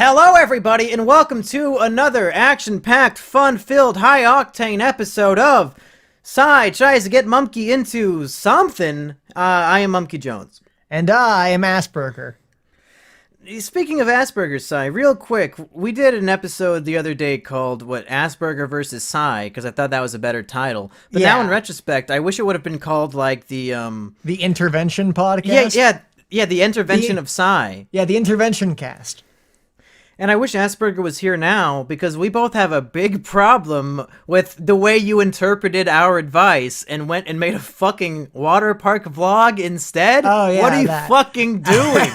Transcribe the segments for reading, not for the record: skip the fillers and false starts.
Hello, everybody, and welcome to another action-packed, fun-filled, high-octane episode of Psy Tries to Get Mumkey into Something. I am Mumkey Jones. And I am Asperger. Speaking of Asperger's, Psy, real quick, we did an episode the other day called, Asperger versus Psy, because I thought that was a better title. But now, in retrospect, I wish it would have been called, like, the Intervention Podcast? Yeah, the Intervention of Psy. Yeah, the Intervention Cast. And I wish Asperger was here now, because we both have a big problem with the way you interpreted our advice and went and made a fucking water park vlog instead. Oh, yeah, what are you fucking doing?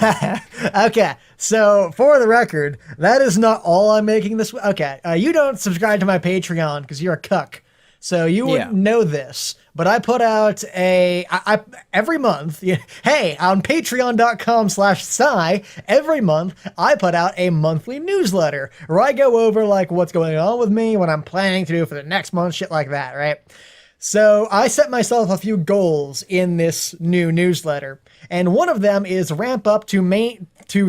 Okay, so for the record, that is not all I'm making this. Okay, you don't subscribe to my Patreon because you're a cuck. So you wouldn't know this, but I put out every month, hey, on patreon.com/Psy, every month I put out a monthly newsletter where I go over like what's going on with me, what I'm planning to do for the next month, shit like that, right? So I set myself a few goals in this new newsletter, and one of them is ramp up to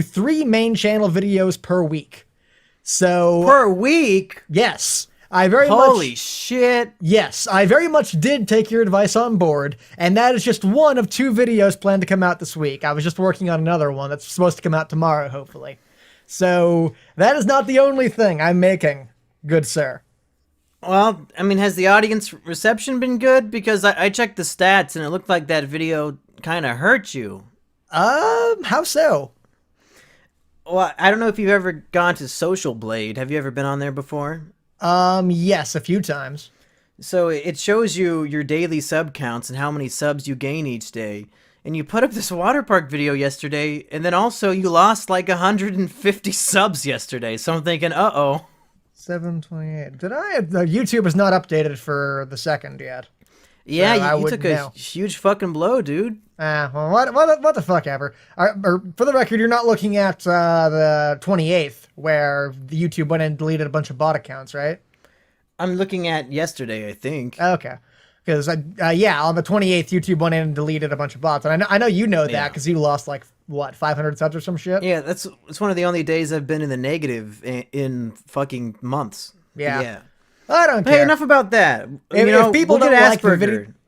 3 main channel videos per week. So per week? Yes. Holy shit. Yes, I very much did take your advice on board, and that is just one of 2 videos planned to come out this week. I was just working on another one that's supposed to come out tomorrow, hopefully. So, that is not the only thing I'm making, good sir. Well, I mean, has the audience reception been good? Because I checked the stats, and it looked like that video kind of hurt you. How so? Well, I don't know if you've ever gone to Social Blade. Have you ever been on there before? Yes, a few times. So it shows you your daily sub counts and how many subs you gain each day. And you put up this water park video yesterday, and then also you lost like 150 subs yesterday. So I'm thinking, uh-oh. 728. YouTube is not updated for the second yet. Yeah, so you took a huge fucking blow, dude. Well, what the fuck ever. For the record, you're not looking at the 28th, where the YouTube went and deleted a bunch of bot accounts, right? I'm looking at yesterday, I think. Okay. Because, on the 28th, YouTube went in and deleted a bunch of bots. And I know you know that, because you lost, 500 subs or some shit? Yeah, it's one of the only days I've been in the negative in fucking months. Yeah. I don't care. Hey, enough about that. If people don't like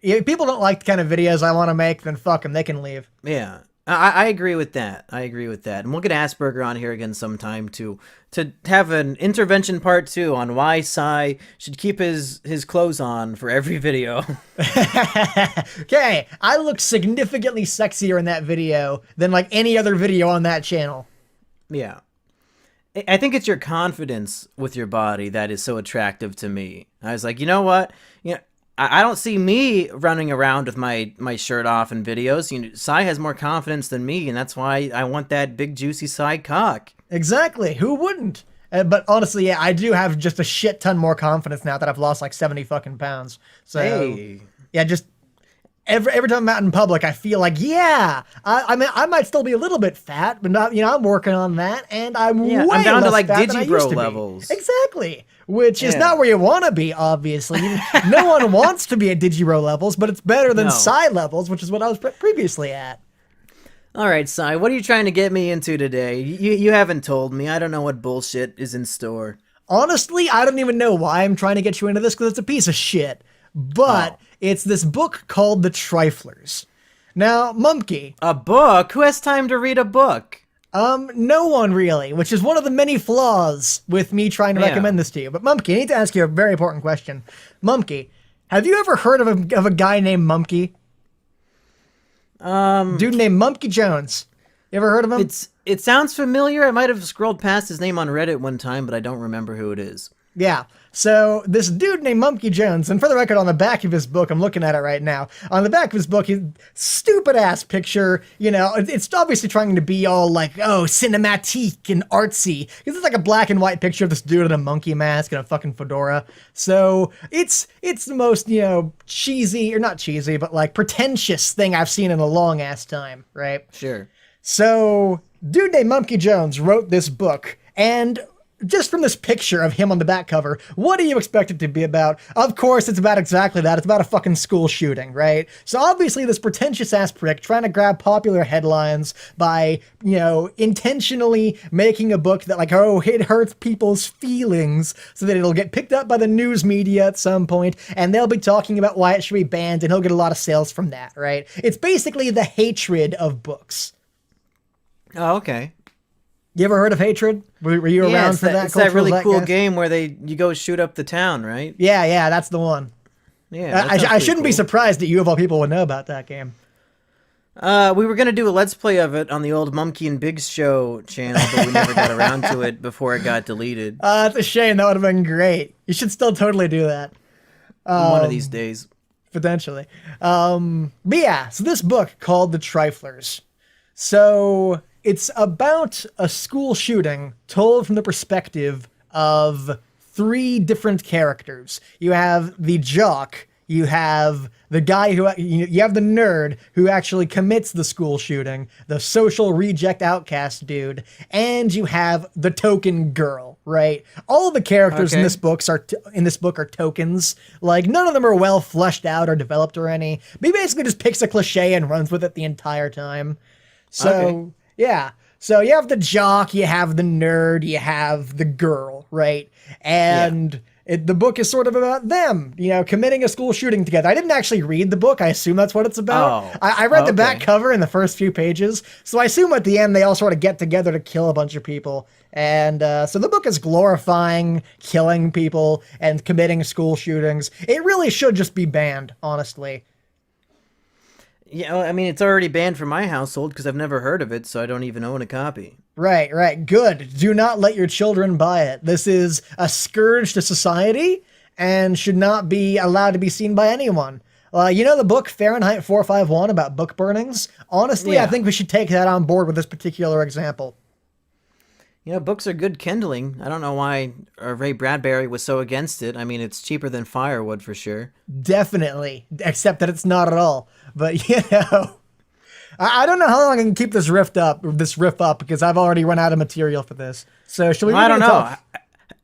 if people don't like the kind of videos I want to make, then fuck them. They can leave. Yeah, I agree with that. And we'll get Asperger on here again sometime to have an intervention part 2 on why Psy should keep his clothes on for every video. Okay, I look significantly sexier in that video than like any other video on that channel. Yeah. I think it's your confidence with your body that is so attractive to me. I was like, you know what? I don't see me running around with my shirt off in videos. Psy has more confidence than me, and that's why I want that big juicy side cock. Exactly. Who wouldn't? But honestly, yeah, I do have just a shit ton more confidence now that I've lost like 70 fucking pounds. So hey. Yeah, just every time I'm out in public, I feel like, I mean, I might still be a little bit fat, but not, I'm working on that, and I'm way I'm down to less like fat than I used Digibro to be. levels. Exactly. Which is not where you want to be, obviously. No one wants to be at Digibro levels, but it's better than Psy levels, which is what I was previously at. All right, Psy, what are you trying to get me into today? You haven't told me. I don't know what bullshit is in store. Honestly, I don't even know why I'm trying to get you into this, because it's a piece of shit. But it's this book called The Triflers. Now, Mumkey. A book? Who has time to read a book? No one really, which is one of the many flaws with me trying to recommend this to you. But Mumkey, I need to ask you a very important question. Mumkey, have you ever heard of a guy named Mumkey? Dude named Mumkey Jones. You ever heard of him? It sounds familiar. I might have scrolled past his name on Reddit one time, but I don't remember who it is. Yeah. So this dude named Mumkey Jones, and for the record, on the back of his book, I'm looking at it right now. On the back of his book, his stupid ass picture. It's obviously trying to be all like, cinematique and artsy. It's like a black and white picture of this dude in a monkey mask and a fucking fedora. So it's the most cheesy, or not cheesy, but like pretentious thing I've seen in a long ass time, right? Sure. So dude named Mumkey Jones wrote this book, and just from this picture of him on the back cover, what do you expect it to be about? Of course, it's about exactly that. It's about a fucking school shooting, right? So obviously this pretentious ass prick trying to grab popular headlines by, intentionally making a book that like, oh, it hurts people's feelings so that it'll get picked up by the news media at some point and they'll be talking about why it should be banned and he'll get a lot of sales from that, right? It's basically the hatred of books. Oh, okay. You ever heard of Hatred? Were you around for that? It's that really cool game where you go shoot up the town, right? Yeah, that's the one. Yeah, I shouldn't be surprised that you of all people would know about that game. We were gonna do a Let's Play of it on the old Mumkey and Biggs show channel, but we never got around to it before it got deleted. That's a shame. That would have been great. You should still totally do that. One of these days. Potentially. But yeah, so this book called The Triflers. So it's about a school shooting told from the perspective of 3 different characters. You have the jock, you have the guy who, you have the nerd who actually commits the school shooting, the social reject outcast dude, and you have the token girl, right? All the characters in this book are tokens. Like, none of them are well fleshed out or developed or any. But he basically just picks a cliche and runs with it the entire time. So, yeah. So you have the jock, you have the nerd, you have the girl, right? And the book is sort of about them, committing a school shooting together. I didn't actually read the book. I assume that's what it's about. I read the back cover in the first few pages. So I assume at the end they all sort of get together to kill a bunch of people. And so the book is glorifying killing people and committing school shootings. It really should just be banned, honestly. Yeah, I mean, it's already banned from my household because I've never heard of it, so I don't even own a copy. Right. Good. Do not let your children buy it. This is a scourge to society and should not be allowed to be seen by anyone. The book Fahrenheit 451 about book burnings? Honestly, I think we should take that on board with this particular example. Books are good kindling. I don't know why Ray Bradbury was so against it. I mean, it's cheaper than firewood for sure. Definitely. Except that it's not at all. But, I don't know how long I can keep this riff up because I've already run out of material for this. So should we? I don't know.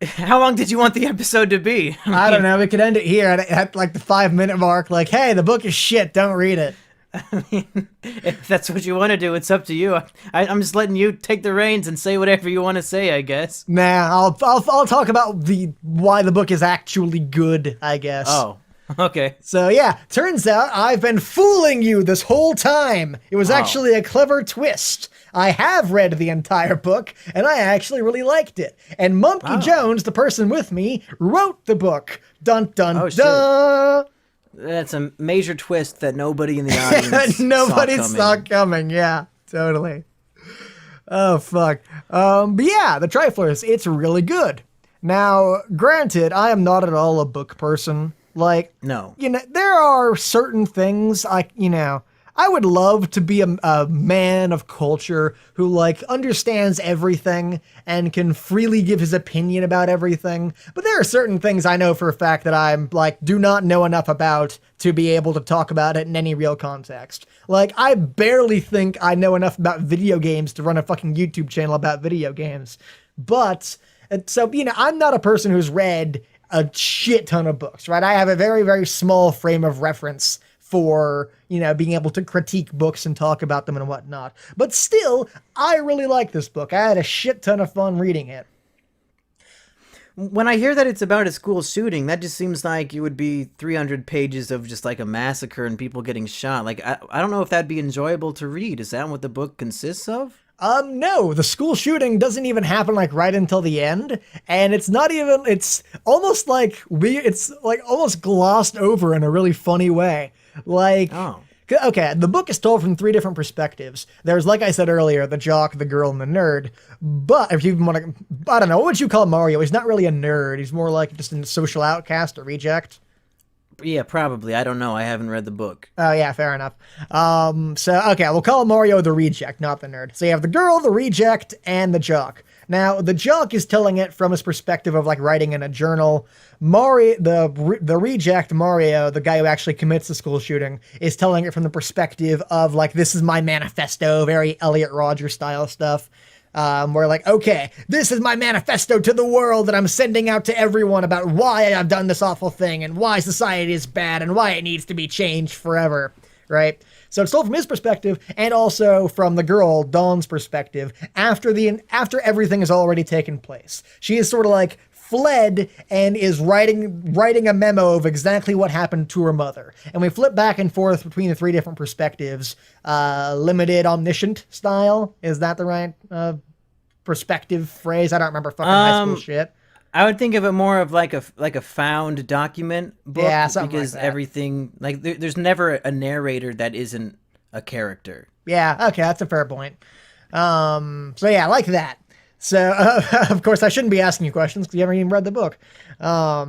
How long did you want the episode to be? I don't know. We could end it here at like the 5-minute mark. Like, hey, the book is shit. Don't read it. I mean, if that's what you want to do, it's up to you. I'm just letting you take the reins and say whatever you want to say, I guess. Nah, I'll talk about why the book is actually good, I guess. Oh, okay. So yeah, turns out I've been fooling you this whole time. It was actually a clever twist. I have read the entire book, and I actually really liked it. And Mumkey Jones, the person with me, wrote the book. Dun dun dun. Shit. That's a major twist that nobody in the audience saw coming. Yeah, totally. Oh, fuck. But yeah, The Triflers, it's really good. Now, granted, I am not at all a book person. Like, no. There are certain things I would love to be a man of culture who, like, understands everything and can freely give his opinion about everything. But there are certain things I know for a fact that I'm, like, do not know enough about to be able to talk about it in any real context. Like, I barely think I know enough about video games to run a fucking YouTube channel about video games. But, so, I'm not a person who's read a shit ton of books, right? I have a very, very small frame of reference for, being able to critique books and talk about them and whatnot. But still, I really like this book. I had a shit ton of fun reading it. When I hear that it's about a school shooting, that just seems like it would be 300 pages of just like a massacre and people getting shot. Like, I don't know if that'd be enjoyable to read. Is that what the book consists of? No, the school shooting doesn't even happen like right until the end, and it's almost like it's like almost glossed over in a really funny way. Like, okay, the book is told from 3 different perspectives. There's, like I said earlier, the jock, the girl, and the nerd. But if you even want to, I don't know, what would you call Mario? He's not really a nerd. He's more like just a social outcast, a reject. Yeah, probably. I don't know. I haven't read the book. Oh, yeah, fair enough. Okay, we'll call Mario the reject, not the nerd. So you have the girl, the reject, and the jock. Now, the jock is telling it from his perspective of, like, writing in a journal. Mario, the reject, Mario, the guy who actually commits the school shooting, is telling it from the perspective of, like, this is my manifesto, very Elliot Rodgers style stuff. We're like, okay, this is my manifesto to the world that I'm sending out to everyone about why I've done this awful thing and why society is bad and why it needs to be changed forever, right? So it's told from his perspective and also from the girl, Dawn's perspective, after everything has already taken place. She is sort of like fled and is writing a memo of exactly what happened to her mother. And we flip back and forth between the three different perspectives. Limited omniscient style. Is that the right perspective phrase? I don't remember fucking high school shit. I would think of it more of like a found document book, yeah, something because like that. Everything like there's never a narrator that isn't a character. Yeah, okay, that's a fair point. So yeah, like that. So of course I shouldn't be asking you questions because you haven't even read the book. But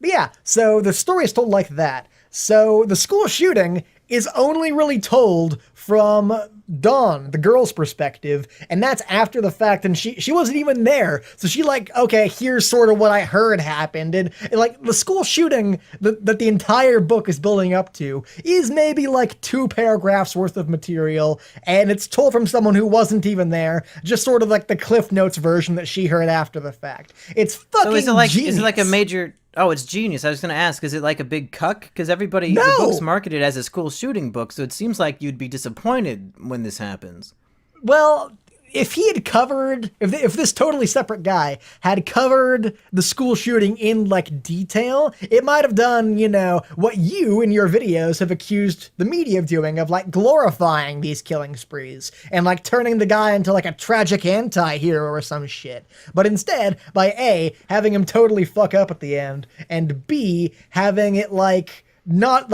yeah, so the story is told like that. So the school shooting is only really told from Dawn, the girl's perspective, and that's after the fact, and she wasn't even there. So she like, okay, here's sort of what I heard happened, and like the school shooting that the entire book is building up to is maybe like 2 paragraphs worth of material, and it's told from someone who wasn't even there, just sort of like the Cliff Notes version that she heard after the fact. It's fucking genius. Is it like a major... Oh, it's genius. I was going to ask, is it like a big cuck? Because the book's marketed as a school shooting book, so it seems like you'd be disappointed when this happens. Well, if he had covered, if this totally separate guy had covered the school shooting in like detail, it might have done, you know, what you in your videos have accused the media of doing, of like glorifying these killing sprees and like turning the guy into like a tragic anti-hero or some shit. But instead, by A, having him totally fuck up at the end, and B, having it like not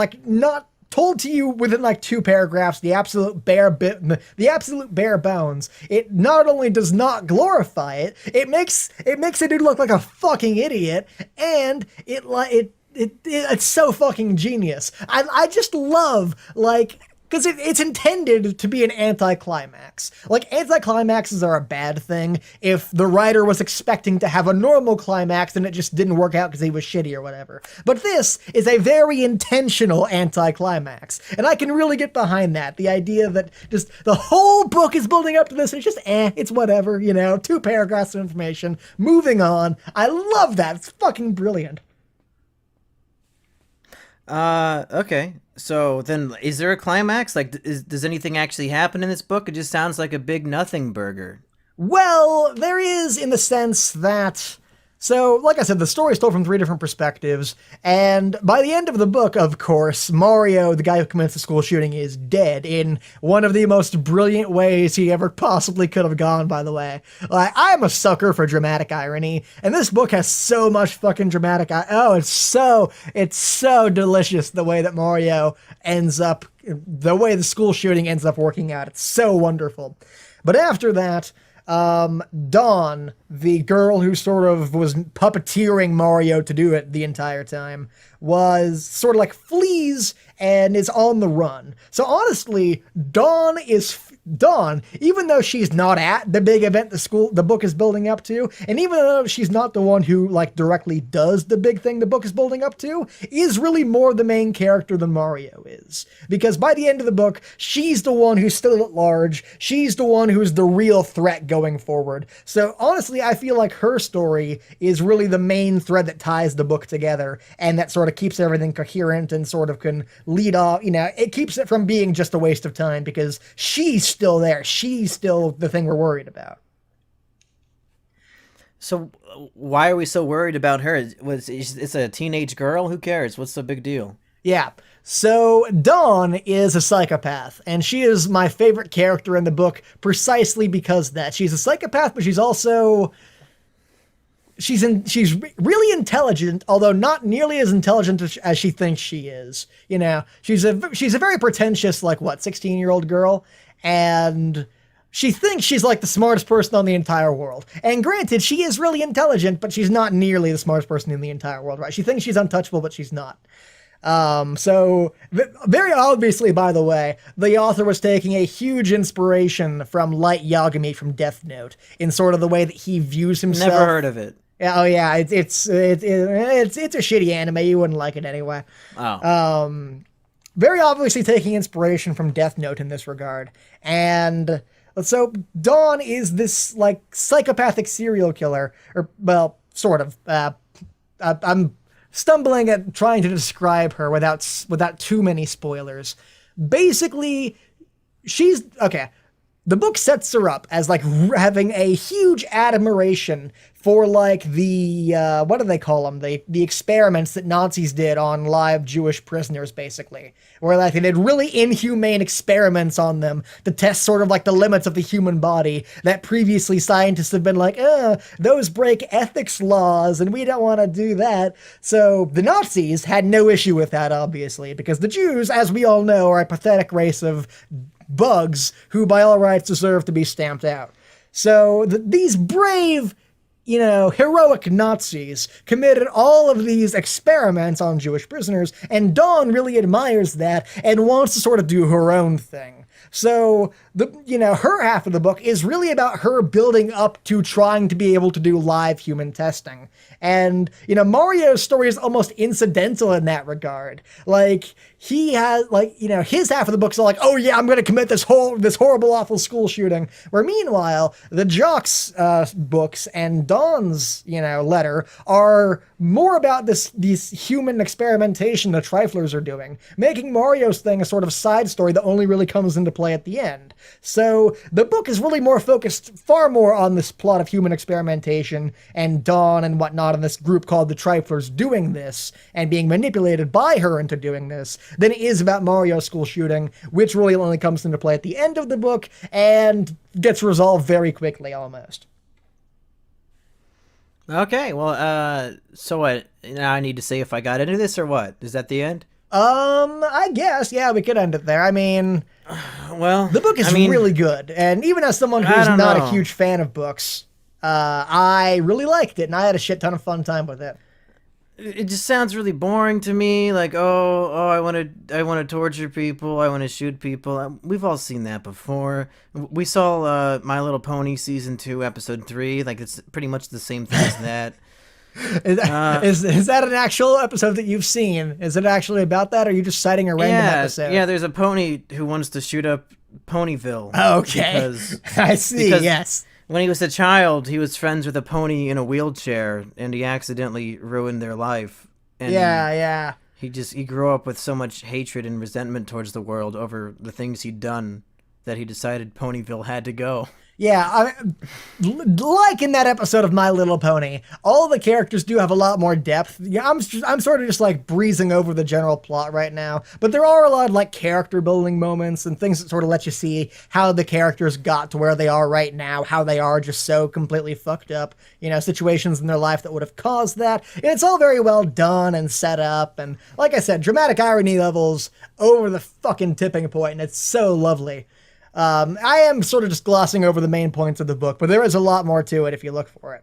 told to you within like 2 paragraphs, the absolute bare bones. It not only does not glorify it, it makes a dude look like a fucking idiot, and it's so fucking genius. I just love, like, because it's intended to be an anticlimax. Like, anticlimaxes are a bad thing if the writer was expecting to have a normal climax and it just didn't work out because he was shitty or whatever. But this is a very intentional anticlimax. And I can really get behind that. The idea that just the whole book is building up to this, and it's just, it's whatever, you know, 2 paragraphs of information, moving on. I love that. It's fucking brilliant. Okay. So then, is there a climax? Like, does anything actually happen in this book? It just sounds like a big nothing burger. Well, there is, in the sense that... So, like I said, the story is told from 3 different perspectives, and by the end of the book, of course, Mario, the guy who commits the school shooting, is dead in one of the most brilliant ways he ever possibly could have gone, by the way. Like, I'm a sucker for dramatic irony, and this book has so much fucking dramatic it's so delicious the way that Mario ends up, the way the school shooting ends up working out. It's so wonderful. But after that... Dawn, the girl who sort of was puppeteering Mario to do it the entire time, was sort of like flees and is on the run. So honestly, Dawn, even though she's not at the big event the book is building up to, and even though she's not the one who like directly does the big thing the book is building up to, is really more the main character than Mario is. Because by the end of the book, she's the one who's still at large. She's the one who's the real threat going forward. So honestly, I feel like her story is really the main thread that ties the book together, and that sort of keeps everything coherent and sort of can lead off, you know, it keeps it from being just a waste of time because she's still there. She's still the thing we're worried about. So why are we so worried about her? It's a teenage girl? Who cares? What's the big deal? Yeah. So Dawn is a psychopath, and she is my favorite character in the book precisely because that. She's a psychopath, but she's also... She's really intelligent, although not nearly as intelligent as she thinks she is. You know, she's a very pretentious, like, 16-year-old girl, and she thinks she's like the smartest person on the entire world. And granted, she is really intelligent, but she's not nearly the smartest person in the entire world, right? She thinks she's untouchable, but she's not. So very obviously, by the way, the author was taking a huge inspiration from Light Yagami from Death Note in sort of the way that he views himself. Never heard of it. Oh yeah, it's a shitty anime. You wouldn't like it anyway. Oh. Very obviously taking inspiration from Death Note in this regard, and So Dawn is this like psychopathic serial killer, or well, sort of. I'm stumbling at trying to describe her without too many spoilers. Basically, she's okay. The book sets her up as like having a huge admiration for like the what do they call them? The experiments that Nazis did on live Jewish prisoners, basically, where like they did really inhumane experiments on them to test sort of like the limits of the human body that previously scientists have been like, those break ethics laws and we don't want to do that. So the Nazis had no issue with that, obviously, because the Jews, as we all know, are a pathetic race of bugs who by all rights deserve to be stamped out. So these brave, heroic Nazis committed all of these experiments on Jewish prisoners, and Dawn really admires that and wants to sort of do her own thing. So her half of the book is really about her building up to trying to be able to do live human testing. And, Mario's story is almost incidental in that regard. Like, he has, his half of the book's all like, oh yeah, I'm going to commit this horrible, awful school shooting. Where meanwhile, the Jock's books and Dawn's, letter are more about these human experimentation the Triflers are doing, making Mario's thing a sort of side story that only really comes into play at the end. So the book is really far more on this plot of human experimentation and Dawn and whatnot in this group called the Triflers doing this and being manipulated by her into doing this than it is about Mario's school shooting, which really only comes into play at the end of the book and gets resolved very quickly almost. Okay, well, so what? Now I need to say if I got into this or what? Is that the end? I guess, yeah, we could end it there. I mean, well, the book is really good, and even as someone who's not a huge fan of books, I really liked it, and I had a shit ton of fun time with it. It just sounds really boring to me. Like, I want to torture people. I want to shoot people. We've all seen that before. We saw My Little Pony season 2, episode 3. Like, it's pretty much the same thing as that. Is that an actual episode that you've seen? Is it actually about that, or are you just citing a random episode? Yeah, there's a pony who wants to shoot up Ponyville. Okay. I see, yes. When he was a child, he was friends with a pony in a wheelchair, and he accidentally ruined their life. And yeah. He grew up with so much hatred and resentment towards the world over the things he'd done that he decided Ponyville had to go. Yeah, like in that episode of My Little Pony, all the characters do have a lot more depth. Yeah, I'm sort of just like breezing over the general plot right now, but there are a lot of like character building moments and things that sort of let you see how the characters got to where they are right now, how they are just so completely fucked up, situations in their life that would have caused that. And it's all very well done and set up, and like I said, dramatic irony levels over the fucking tipping point, and it's so lovely. I am sort of just glossing over the main points of the book, but there is a lot more to it if you look for it.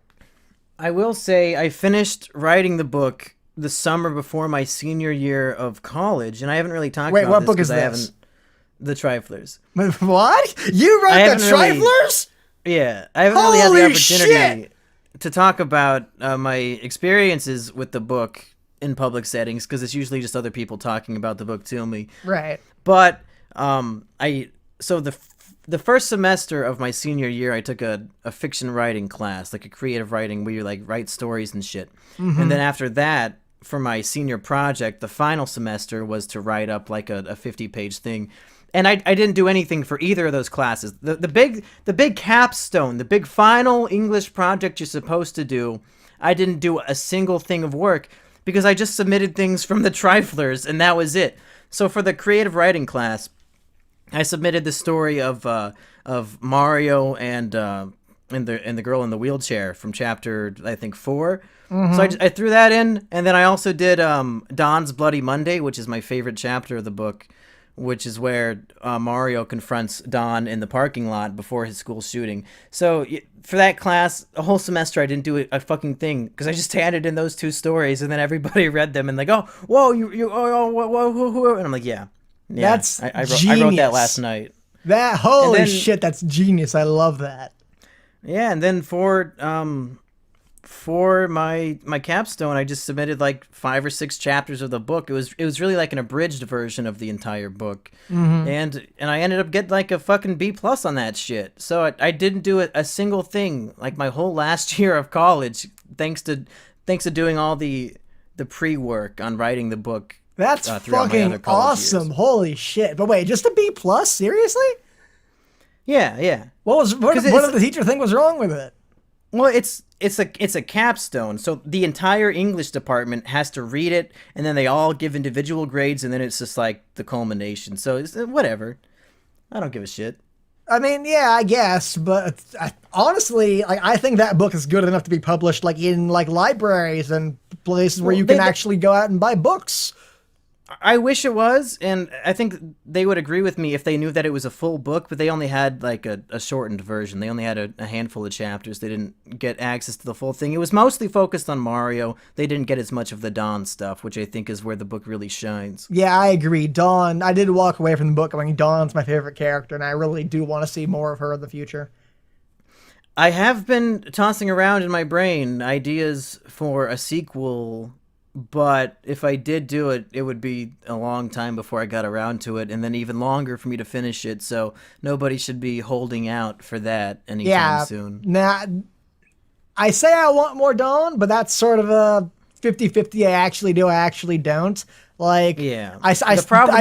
I will say I finished writing the book the summer before my senior year of college, and I haven't really talked about this. Wait, what book is this? The Triflers. What? You wrote the Triflers? Yeah, I haven't really had the opportunity to talk about my experiences with the book in public settings, because it's usually just other people talking about the book to me. Right. But So the first semester of my senior year, I took a fiction writing class, like a creative writing where you like write stories and shit. Mm-hmm. And then after that, for my senior project, the final semester was to write up like a 50-page thing. And I didn't do anything for either of those classes. The big capstone, the big final English project you're supposed to do, I didn't do a single thing of work because I just submitted things from the Triflers and that was it. So for the creative writing class, I submitted the story of Mario and the girl in the wheelchair from chapter, I think, 4. Mm-hmm. So I threw that in, and then I also did Don's Bloody Monday, which is my favorite chapter of the book, which is where Mario confronts Don in the parking lot before his school shooting. So for that class, a whole semester I didn't do a fucking thing because I just handed in those 2 stories, and then everybody read them and like, oh, whoa, whoa, and I'm like, yeah. Yeah, that's I wrote that last night. Holy shit, that's genius. I love that. Yeah, and then for for my capstone, I just submitted like 5 or 6 chapters of the book. It was really like an abridged version of the entire book, and I ended up getting like a fucking B+ on that shit. So I didn't do a single thing like my whole last year of college, thanks to doing all the pre-work on writing the book. That's fucking awesome. Years. Holy shit! But wait, just a B+? Seriously? Yeah. What did the teacher think was wrong with it? Well, it's a capstone, so the entire English department has to read it, and then they all give individual grades, and then it's just like the culmination. So it's whatever. I don't give a shit. I mean, yeah, I guess, but honestly, like, I think that book is good enough to be published like in like libraries and places where you can actually go out and buy books. I wish it was, and I think they would agree with me if they knew that it was a full book, but they only had like a shortened version. They only had a handful of chapters. They didn't get access to the full thing. It was mostly focused on Mario. They didn't get as much of the Dawn stuff, which I think is where the book really shines. Yeah, I agree. Dawn, I did walk away from the book. I mean, Dawn's my favorite character, and I really do want to see more of her in the future. I have been tossing around in my brain ideas for a sequel, but if I did do it, it would be a long time before I got around to it, and then even longer for me to finish it, so nobody should be holding out for that anytime soon. Nah, I say I want more Dawn, but that's sort of a 50-50. I actually do, I actually don't. Like, yeah. I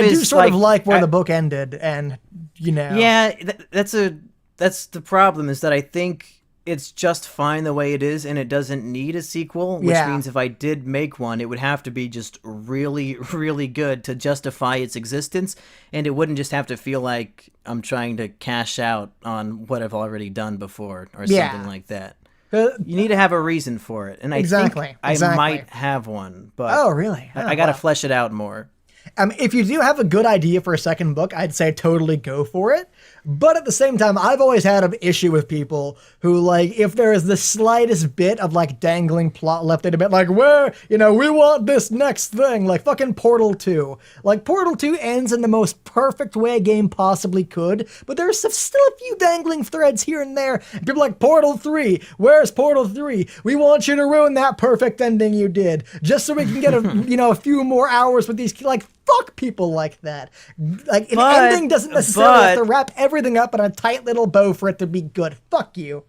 do sort of like where the book ended, and, you know. Yeah, that's the problem, is that I think it's just fine the way it is, and it doesn't need a sequel, which means if I did make one, it would have to be just really, really good to justify its existence, and it wouldn't just have to feel like I'm trying to cash out on what I've already done before, or something like that. You need to have a reason for it, and I think I might have one, but oh, really? I gotta flesh it out more. If you do have a good idea for a second book, I'd say totally go for it. But at the same time, I've always had an issue with people who, like, if there is the slightest bit of, like, dangling plot left in a bit, like, where, you know, we want this next thing, like fucking Portal 2. Like, Portal 2 ends in the most perfect way a game possibly could, but there's still a few dangling threads here and there. And people are like, Portal 3, where's Portal 3? We want you to ruin that perfect ending you did, just so we can get a few more hours with these, like, fuck people like that. Like, an ending doesn't necessarily have to wrap everything up in a tight little bow for it to be good. Fuck you.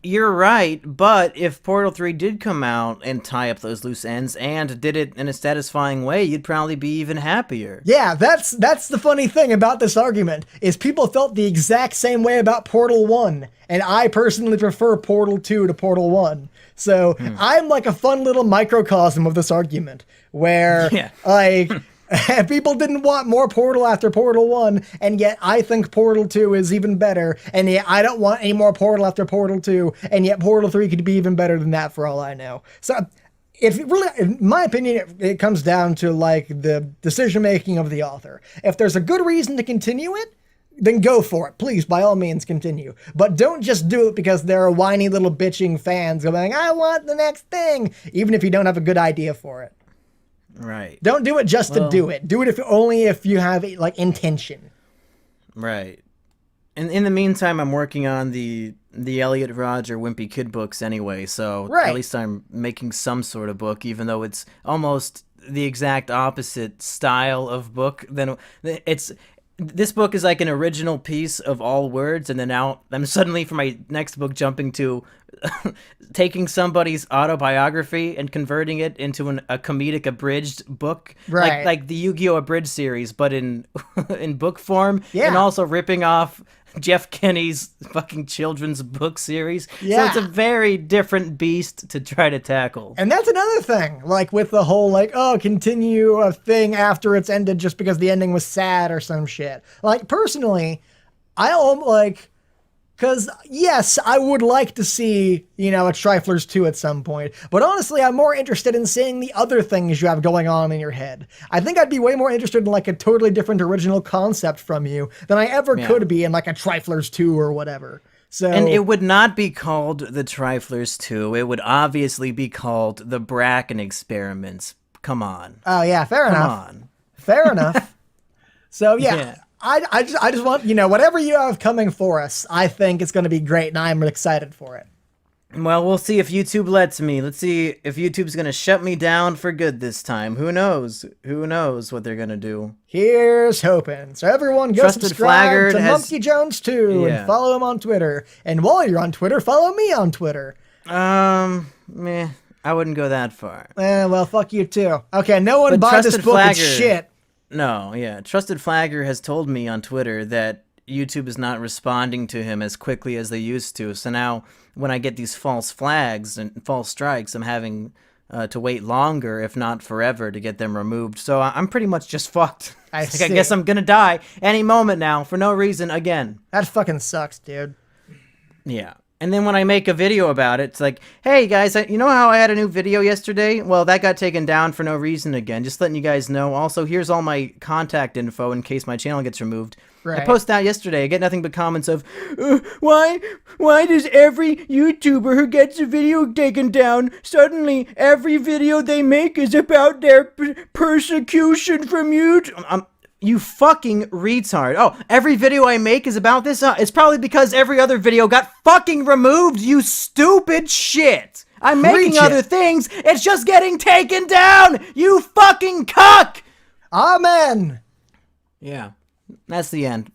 You're right, but if Portal 3 did come out and tie up those loose ends and did it in a satisfying way, you'd probably be even happier. Yeah, that's the funny thing about this argument, is people felt the exact same way about Portal 1, and I personally prefer Portal 2 to Portal 1. So I'm like a fun little microcosm of this argument, where, like... people didn't want more Portal after Portal 1, and yet I think Portal 2 is even better, and yet I don't want any more Portal after Portal 2, and yet Portal 3 could be even better than that for all I know. So, if really, in my opinion, it comes down to, like, the decision-making of the author. If there's a good reason to continue it, then go for it. Please, by all means, continue. But don't just do it because there are whiny little bitching fans going, I want the next thing, even if you don't have a good idea for it. Right. Don't do it just to do it. Do it only if you have, like, intention. Right. And in the meantime, I'm working on the Elliot Rodger Wimpy Kid books anyway, so at least I'm making some sort of book, even though it's almost the exact opposite style of book. This book is like an original piece of all words, and then now I'm suddenly, for my next book, jumping to taking somebody's autobiography and converting it into a comedic abridged book, like the Yu-Gi-Oh! Abridged series, but in book form, and also ripping off Jeff Kinney's fucking children's book series. So it's a very different beast to try to tackle. And that's another thing, like with the whole, like, oh, continue a thing after it's ended just because the ending was sad or some shit. Like, personally, because, yes, I would like to see, a Triflers 2 at some point. But honestly, I'm more interested in seeing the other things you have going on in your head. I think I'd be way more interested in, like, a totally different original concept from you than I ever could be in, like, a Triflers 2 or whatever. So, and it would not be called the Triflers 2. It would obviously be called the Bracken Experiments. Come on. Oh, yeah, fair enough. Come on. Fair enough. So, yeah. I just want, whatever you have coming for us, I think it's going to be great, and I'm excited for it. Well, we'll see if YouTube lets me. Let's see if YouTube's gonna shut me down for good this time. Who knows? Who knows what they're gonna do? Here's hoping. So everyone go Trusted subscribe to Flaggard Mumkey Jones too, Yeah. and follow him on Twitter. And while you're on Twitter, follow me on Twitter. Meh. I wouldn't go that far. Well, fuck you too. Okay, no one But buy this Trusted book. It's Flagger- shit. No, yeah. Trusted Flagger has told me on Twitter that YouTube is not responding to him as quickly as they used to. So now when I get these false flags and false strikes, I'm having to wait longer, if not forever, to get them removed. So I'm pretty much just fucked. I I guess I'm gonna die any moment now for no reason again. That fucking sucks, dude. Yeah. And then when I make a video about it, it's like, hey guys, you know how I had a new video yesterday? Well, that got taken down for no reason again. Just letting you guys know. Also, here's all my contact info in case my channel gets removed. Right. I post that yesterday. I get nothing but comments of, why does every YouTuber who gets a video taken down, suddenly every video they make is about their persecution from YouTube? You fucking retard. Oh, every video I make is about this? It's probably because every other video got fucking removed, you stupid shit. I'm making other things. It's just getting taken down, you fucking cuck. Amen. Yeah, that's the end.